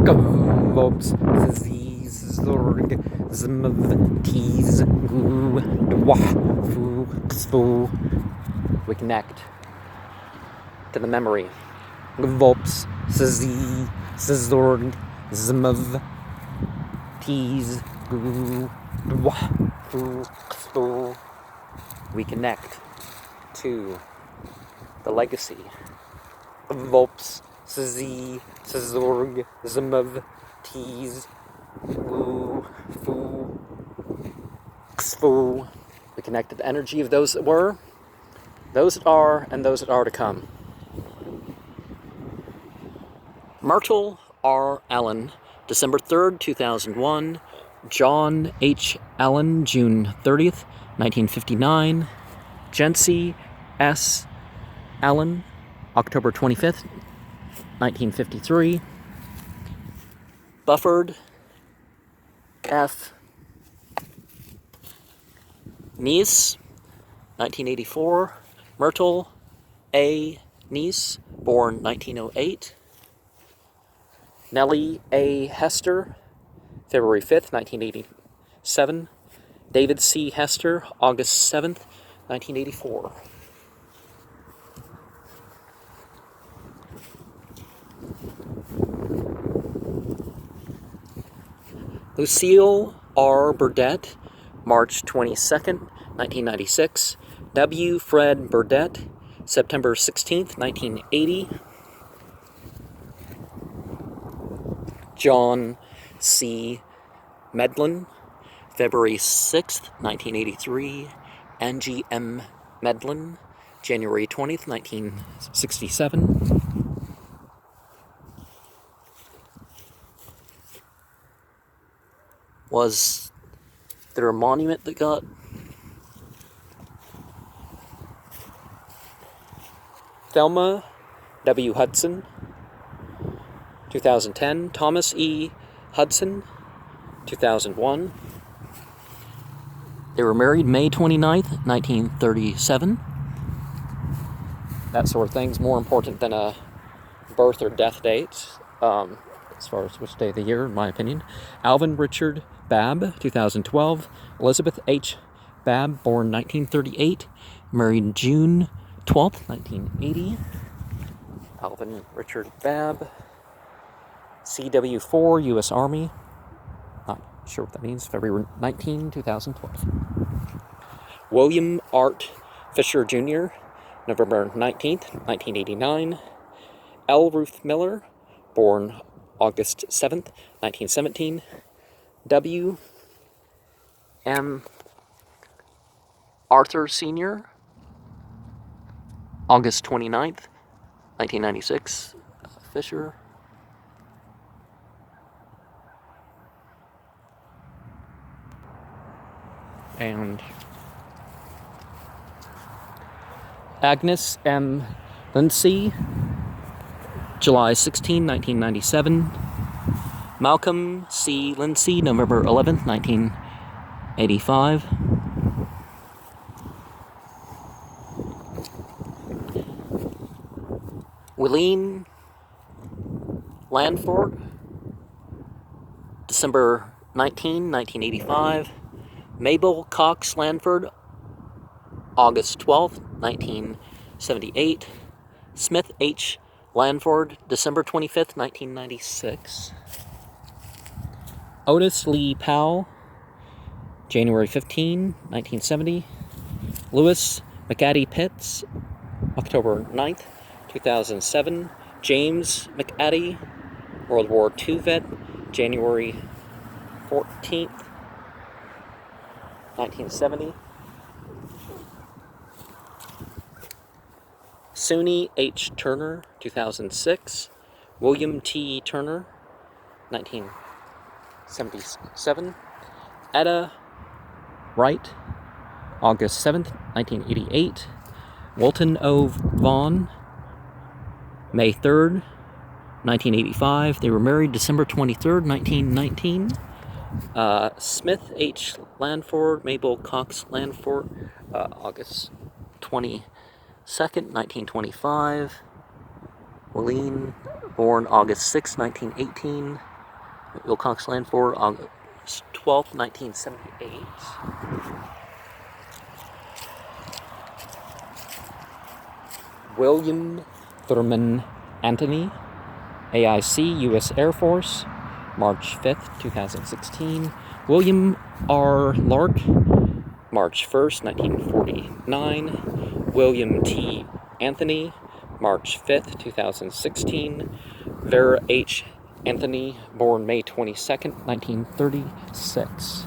gvolops, Szi Szorg, Lzwvmmh Chant. We connect to the memory. Gvolops, Szi Szorg, Lzwvmmh Chant. We connect to the legacy. Gvolops, Szi Szorg, Lzwvmmh Chant. We connect to the energy of those that were, those that are, and those that are to come. Myrtle R. Allen, December 3rd, 2001. John H. Allen, June 30th, 1959. Szi S. Allen, October 25th, 1953. Bufford F. Niece, 1984. Myrtle A. Niece, born 1908. Nellie A. Hester, February 5th, 1987. David C. Hester, August 7th, 1984. Lucille R. Burdett, March 22nd, 1996. W. Fred Burdett, September 16th, 1980. John C. Medlin, February 6th, 1983. Angie M. Medlin, January 20th, 1967. Was there a monument that got Thelma W. Hudson, 2010. Thomas E. Hudson, 2001. They were married May 29th, 1937. That sort of thing's more important than a birth or death date, as far as which day of the year, in my opinion. Alvin Richard Babb, 2012. Elizabeth H. Babb, born 1938, married June 12th, 1980. Alvin Richard Babb. CW4, U.S. Army. Not sure what that means. February 19, 2012. William Art Fisher Jr., November 19th, 1989. L. Ruth Miller, born August 7th, 1917. W. M. Arthur Sr., August 29th, 1996. Fisher. And Agnes M. Lindsay, July 16, 1997. Malcolm C. Lindsay, November 11th, 1985. Willeen Lanford, December 19, 1985. Mabel Cox Lanford, August 12th, 1978. Smith H. Lanford, December 25th, 1996. Otis Lee Powell, January 15, 1970. Lewis McAddy Pitts, October 9th, 2007. James McAddy, World War II vet, January 14th, 1970. Suni H. Turner, 2006. William T. Turner, 1977. Etta Wright, August 7th, 1988. Walton O. Vaughn, May 3rd, 1985. They were married December 23rd, 1919. Smith H. Lanford, Mabel Cox Lanford, August 22nd, 1925. Willeen, born August 6, 1918. Graceland for August 12th, 1978. William Thurman Anthony, AIC, U.S. Air Force, March 5th, 2016. William R. Lark, March 1st, 1949. William T. Anthony, March 5th, 2016. Vera H. Anthony, born May 22nd, 1936.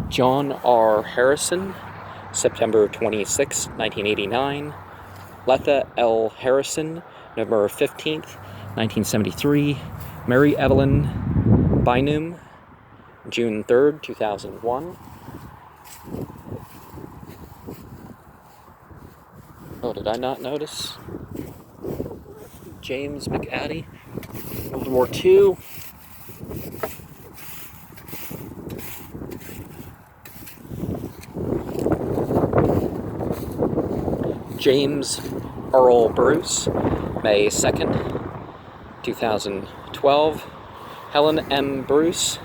John R. Harrison, September 26, 1989. Letha L. Harrison, November 15th, 1973. Mary Evelyn Bynum, June 3rd, 2001. Oh, did I not notice? James McAdie, World War II. James Earl Bruce, May 2nd, 2012. Helen M. Bruce,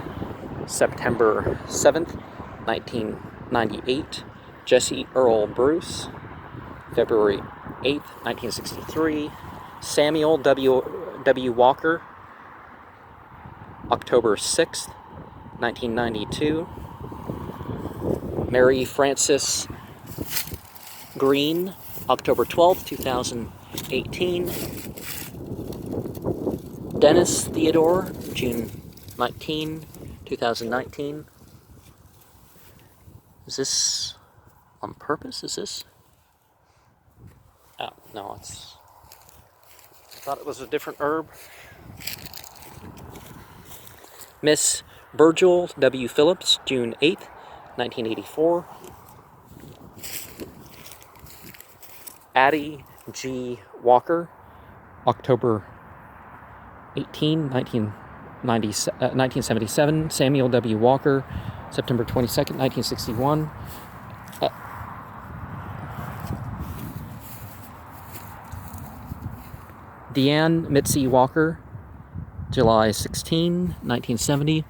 September 7th, 1998. Jesse Earl Bruce, February 8th, 1963. Samuel W. Walker, October 6th, 1992. Mary Frances Green, October 12th, 2018. Dennis Theodore, June 19, 2019. Is this on purpose? Is this? Oh, no, it's... I thought it was a different herb. Miss Virgil W. Phillips, June 8th, 1984. Addie G. Walker, October 18, 1977. Samuel W. Walker, September 22nd, 1961. Deanne Mitzi Walker, July 16, 1970.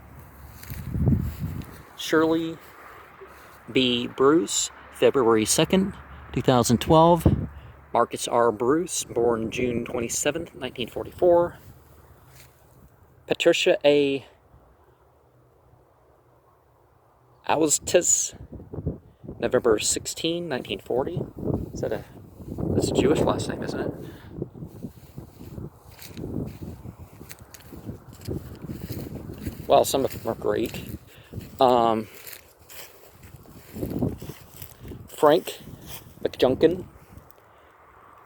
Shirley B. Bruce, February 2nd, 2012. Marcus R. Bruce, born June 27th, 1944. Patricia A. Austis, November 16, 1940. That's a Jewish last name, isn't it? Well, some of them are Greek. Frank McJunkin,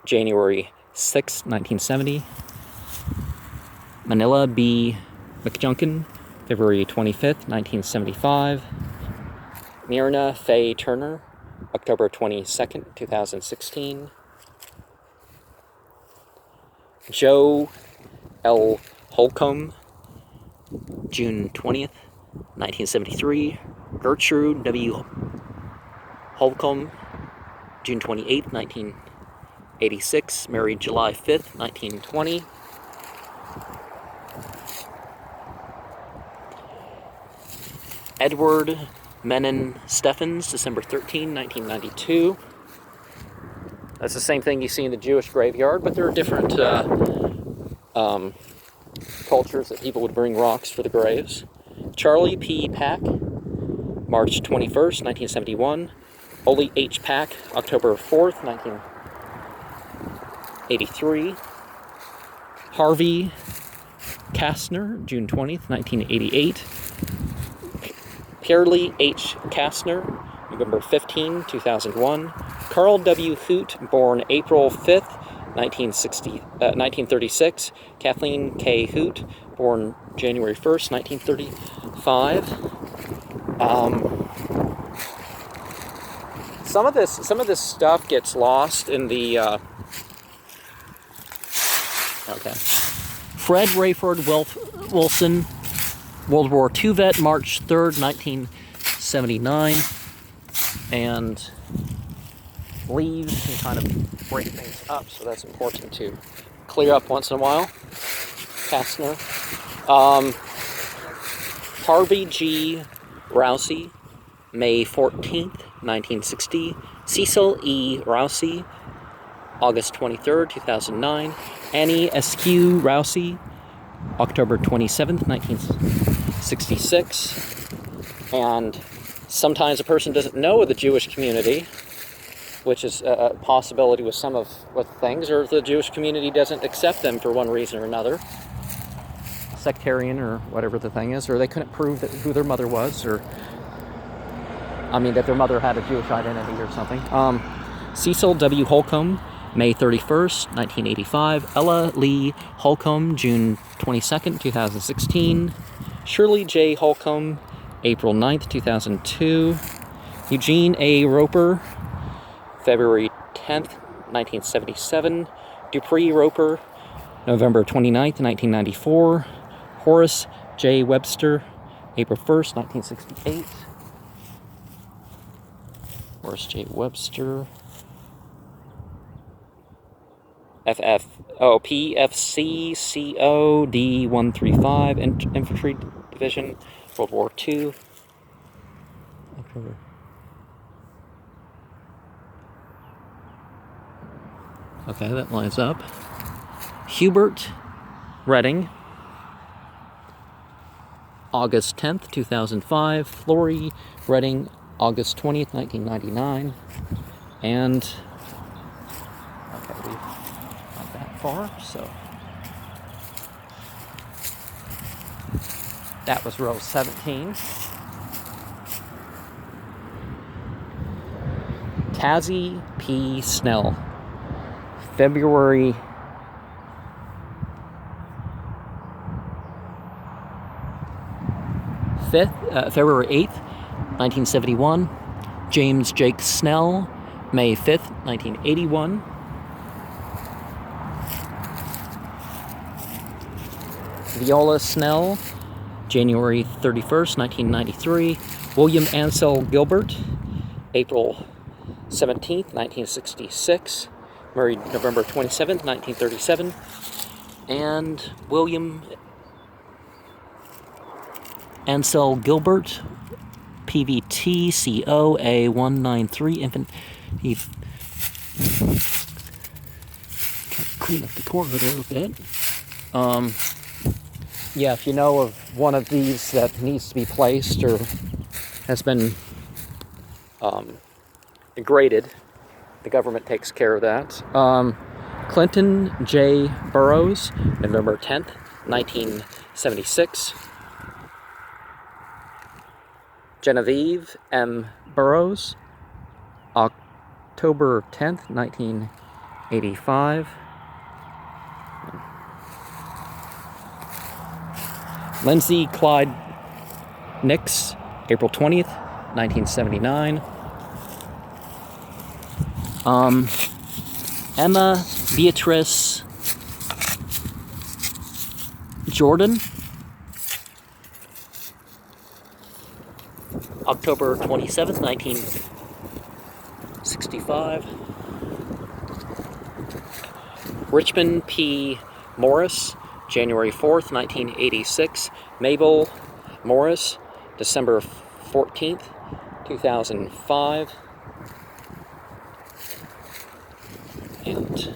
January 6, 1970. Manila B. McJunkin, February 25th, 1975. Myrna Faye Turner, October 22nd, 2016. Joe L. Holcomb, June 20th, 1973. Gertrude W. Holcomb, June 28th, 1986. Married July 5th, 1920. Edward Menon Steffens, December 13, 1992. That's the same thing you see in the Jewish graveyard, but there are different cultures that people would bring rocks for the graves. Charlie P. Pack, March 21st, 1971. Oli H. Pack, October 4th, 1983. Harvey Kastner, June 20th, 1988. Pierre H. Kastner, November 15, 2001. Carl W. Hoot, born April 5th, 1936. Kathleen K. Hoot, born January 1st, 1935. Some of this stuff gets lost in the okay. Fred Rayford Wilson, World War II vet, March 3rd, 1979, and leaves can kind of break things up, so that's important to clear up once in a while. Kastner. Harvey G. Rousey, May 14th, 1960. Cecil E. Rousey, August 23rd, 2009. Annie S.Q. Rousey, October 27th, 1966. And sometimes a person doesn't know the Jewish community, which is a possibility with things, or the Jewish community doesn't accept them for one reason or another, sectarian or whatever the thing is, or they couldn't prove who their mother was, or that their mother had a Jewish identity or something. Cecil W. Holcomb, May 31st, 1985. Ella Lee Holcomb, June 22nd, 2016. Shirley J. Holcomb, April 9th, 2002. Eugene A. Roper, February 10th, 1977. Dupree Roper, November 29th, 1994. Horace J. Webster, April 1st, 1968. Horace J. Webster. PFC COD 135 Infantry Division, World War II. Okay, that lines up. Hubert Redding, August 10th, 2005. Flory Redding, August 20th, 1999. And okay, we've not that far, so that was row 17. Tazzy P. Snell, February 8th, 1971. James Jake Snell, May 5th, 1981. Viola Snell, January 31st, 1993. William Ansel Gilbert, April 17th, 1966. Married November 27th, 1937. And William Ansel Gilbert, PVT COA 193 infant. Clean up the corner there a bit. Yeah, if you know of one of these that needs to be placed or has been degraded, the government takes care of that. Clinton J. Burrows, November 10th, 1976. Genevieve M. Burrows, October 10th, 1985. Lindsay Clyde Nix, April 20th, 1979. Emma Beatrice Jordan, October 27th, 1965. Richmond P. Morris, January 4th, 1986. Mabel Morris, December 14th, 2005. And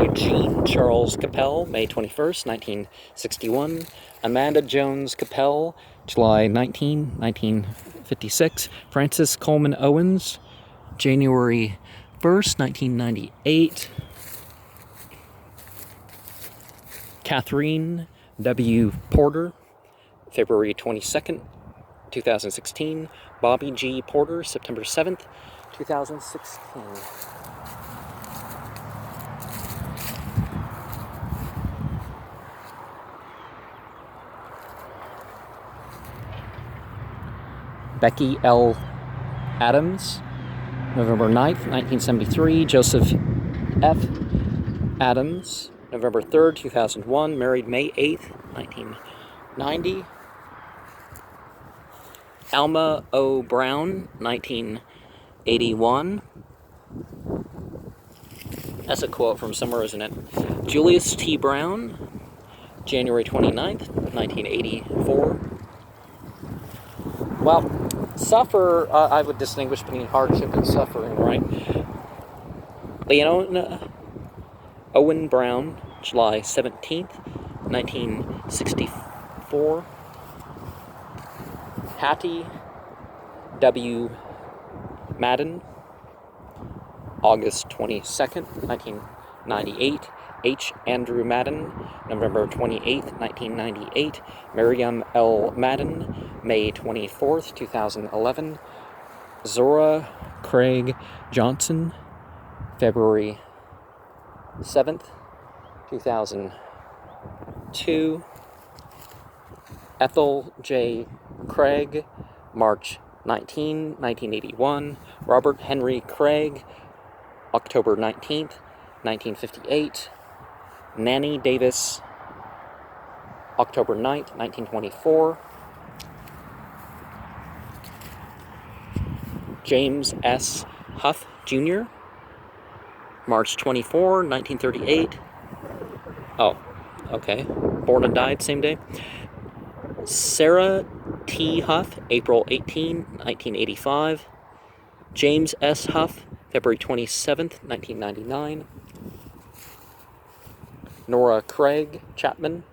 Eugene Charles Capel, May 21st, 1961. Amanda Jones Capel, July 19, 1956. Francis Coleman Owens, January 1st, 1998. Catherine W. Porter, February 22nd, 2016. Bobby G. Porter, September 7th, 2016. Becky L. Adams, November 9th, 1973. Joseph F. Adams, November 3rd, 2001. Married May 8th, 1990. Alma O. Brown, 1981. That's a quote from somewhere, isn't it? Julius T. Brown, January 29th, 1984. Well, suffer, I would distinguish between hardship and suffering, right? Leona Owen Brown, July 17th, 1964. Hattie W. Madden, August 22nd, 1998. H. Andrew Madden, November 28th, 1998. Miriam L. Madden, May 24th, 2011. Zora Craig Johnson, February 7th, 2002. Ethel J. Craig, March 19, 1981. Robert Henry Craig, October 19th, 1958. Nanny Davis, October 9th, 1924. James S. Huff, Jr., March 24, 1938. Oh, okay. Born and died same day. Sarah T. Huff, April 18, 1985. James S. Huff, February 27th, 1999. Nora Craig Chapman,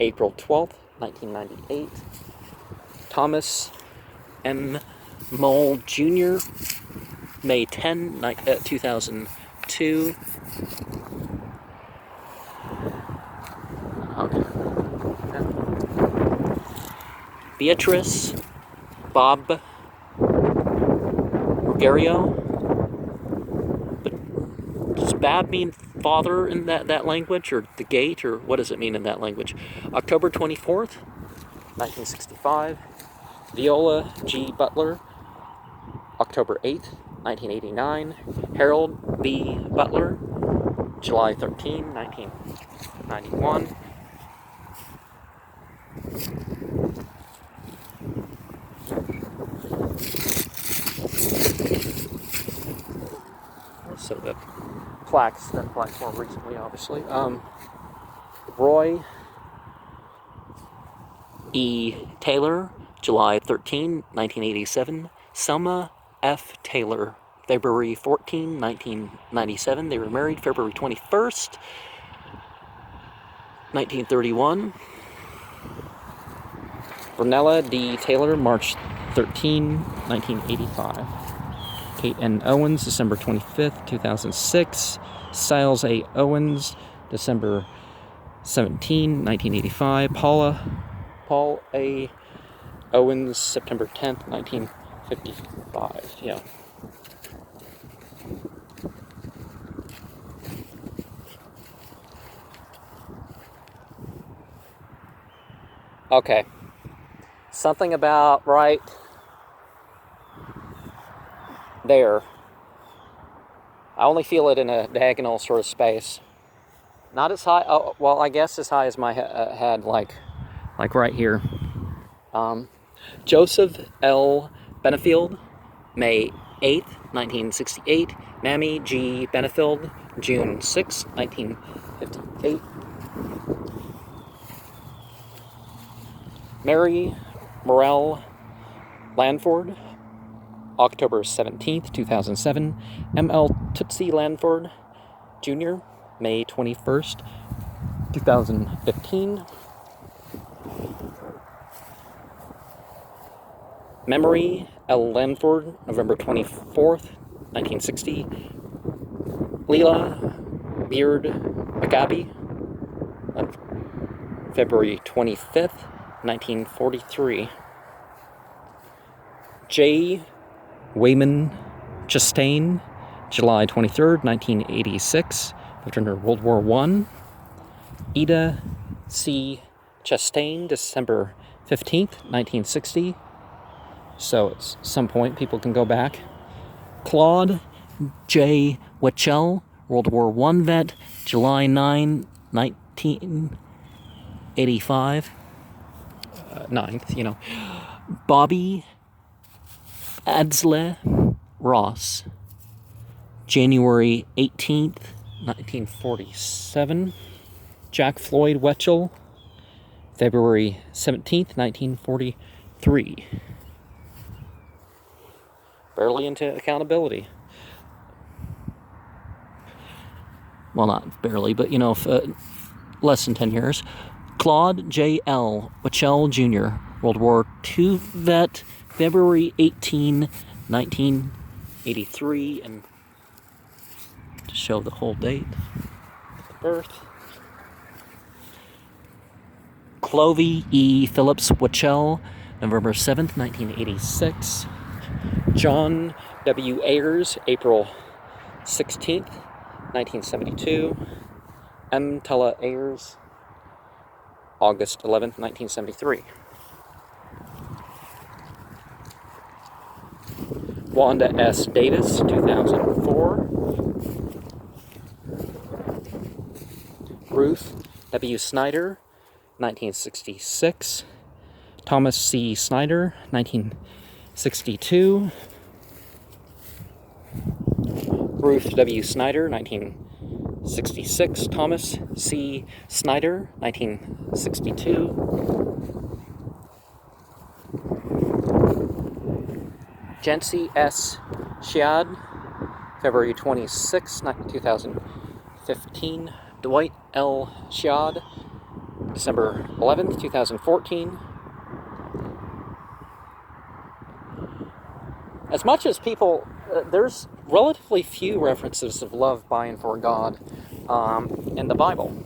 April 12th, 1998. Thomas M. Mole Jr., May 10, 2002. Okay. Beatrice Bob Rogerio. But does Bab mean father in that language, or the gate, or what does it mean in that language? October 24th, 1965. Viola G. Butler, October 8th, 1989. Harold B. Butler, July 13, 1991. So the plaques more recently, obviously. Roy E. Taylor, July 13, 1987. Selma F. Taylor, February 14, 1997. They were married February 21st, 1931. Vernella D. Taylor, March 13, 1985. Kate N. Owens, December 25th, 2006. Siles A. Owens, December 17, 1985. Paul A. Owens, September 10th, 1955. Yeah. Okay. Something about right there. I only feel it in a diagonal sort of space. Not as high, oh, well, I guess as high as my head, like right here. Joseph L. Benefield, May 8th, 1968. Mamie G. Benefield, June 6, 1958. Mary Morell Lanford, October 17th, 2007. M.L. Tootsie Lanford, Jr., May 21st, 2015. Memory L. Lanford, November 24th, 1960. Leela Beard Agabi, February 25th, 1943. J. Wayman Chastain, July 23rd, 1986, after World War I. Ida C. Chastain, December 15th, 1960. So at some point people can go back. Claude J. Wetchell, World War I vet, July 9, 1985. 9th, Bobby Adsley Ross, January 18th, 1947. Jack Floyd Wetchell, February 17th, 1943. Barely into accountability. Well, not barely, but, you know, less than 10 years. Claude J. Lzwvmmh Jr., World War II vet, February 18, 1983, and to show the whole date of birth. Clovie E. Phillips Wachell, November 7th, 1986. John W. Ayers, April 16th, 1972. M. Tella Ayers, August 11th, 1973. Wanda S. Davis, 2004. Ruth W. Snyder, 1966. Thomas C. Snyder, 1962. Ruth W. Snyder, 1966. Thomas C. Snyder, 1962. Szi S. Szorg, February 26, 2015. Dwight L. Szorg, December 11th, 2014. As much as people, there's relatively few references of love by and for God in the Bible.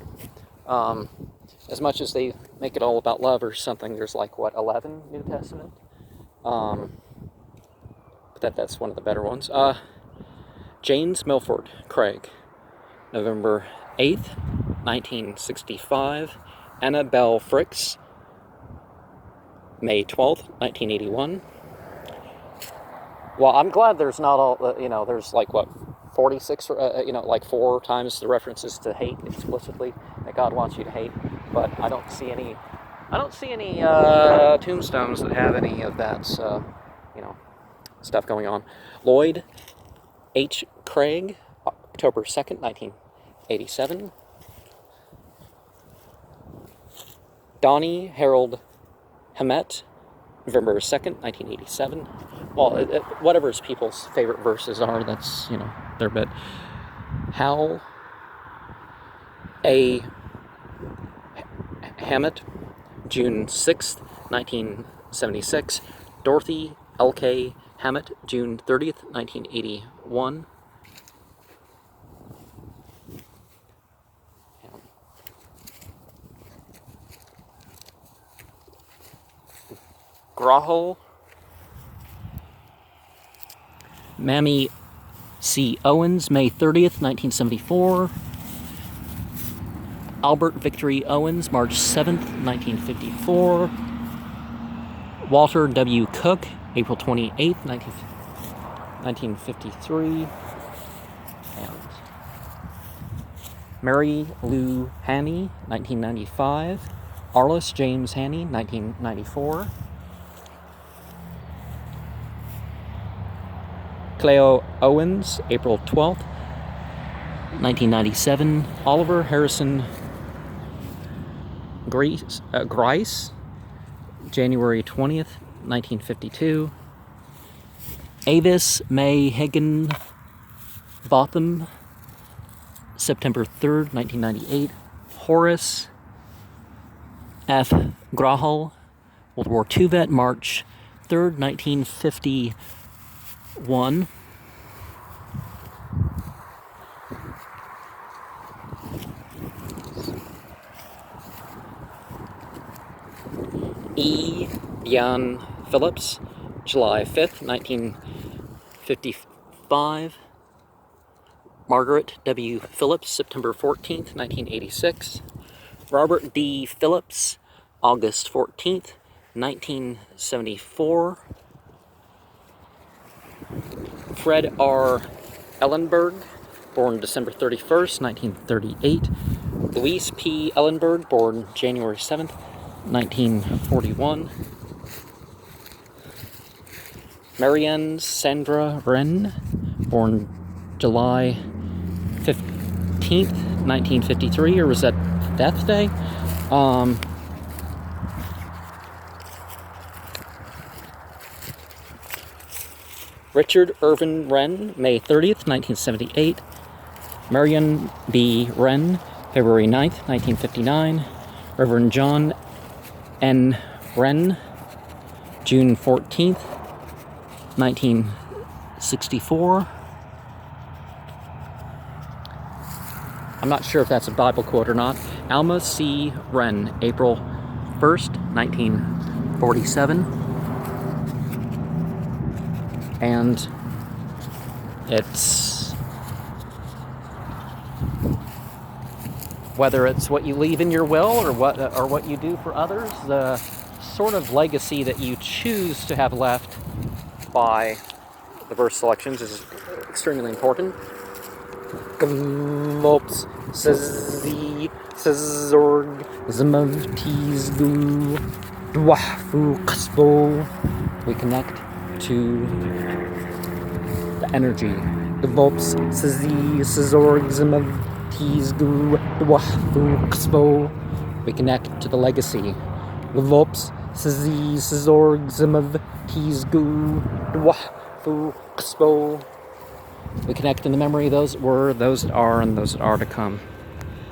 As much as they make it all about love or something, there's like, 11 New Testament? But that's one of the better ones. James Milford Craig, November 8th, 1965. Annabelle Fricks, May 12th, 1981. Well, I'm glad there's not all, there's like, 46, like 4 times the references to hate explicitly that God wants you to hate, but I don't see any tombstones that have any of that, stuff going on. Lloyd H. Craig, October 2nd, 1987. Donnie Harold Hammett, November 2nd, 1987. Well, whatever his people's favorite verses are, that's, their bit. Hal A. Hammett, June 6th, 1976. Dorothy L.K. Hammett, June 30th, 1981. Grahol, Mammy C. Owens, May 30th, 1974. Albert Victory Owens, March 7th, 1954. Walter W. Cook, April 28th, 1953. And Mary Lou Haney, 1995. Arliss James Haney, 1994. Cleo Owens, April 12th, 1997. Oliver Harrison Grice, January 20th, 1952. Avis May Hagen Botham, September 3rd, 1998. Horace F. Grahol, World War II vet, March 3rd, 1951. E. Dion Phillips, July 5th, 1955. Margaret W. Phillips, September 14th, 1986. Robert D. Phillips, August 14th, 1974. Fred R. Ellenberg, born December 31st, 1938. Louise P. Ellenberg, born January 7th, 1941. Marianne Sandra Wren, born July 15th, 1953, or was that Death Day? Richard Irvin Wren, May 30th, 1978. Marion B. Wren, February 9th, 1959. Reverend John N. Wren, June 14th, 1964. I'm not sure if that's a Bible quote or not. Alma C. Wren, April 1st, 1947. And it's, whether it's what you leave in your will or what you do for others, the sort of legacy that you choose to have left by the verse selections is extremely important. Gvolops, Szi Szorg, Lzwvmmh Chant. We connect to the energy. Gvolops, Szi Szorg, Lzwvmmh Chant. We connect to the legacy. Gvolops, Szi Szorg, Lzwvmmh Chant. We connect in the memory of those that were, those that are, and those that are to come.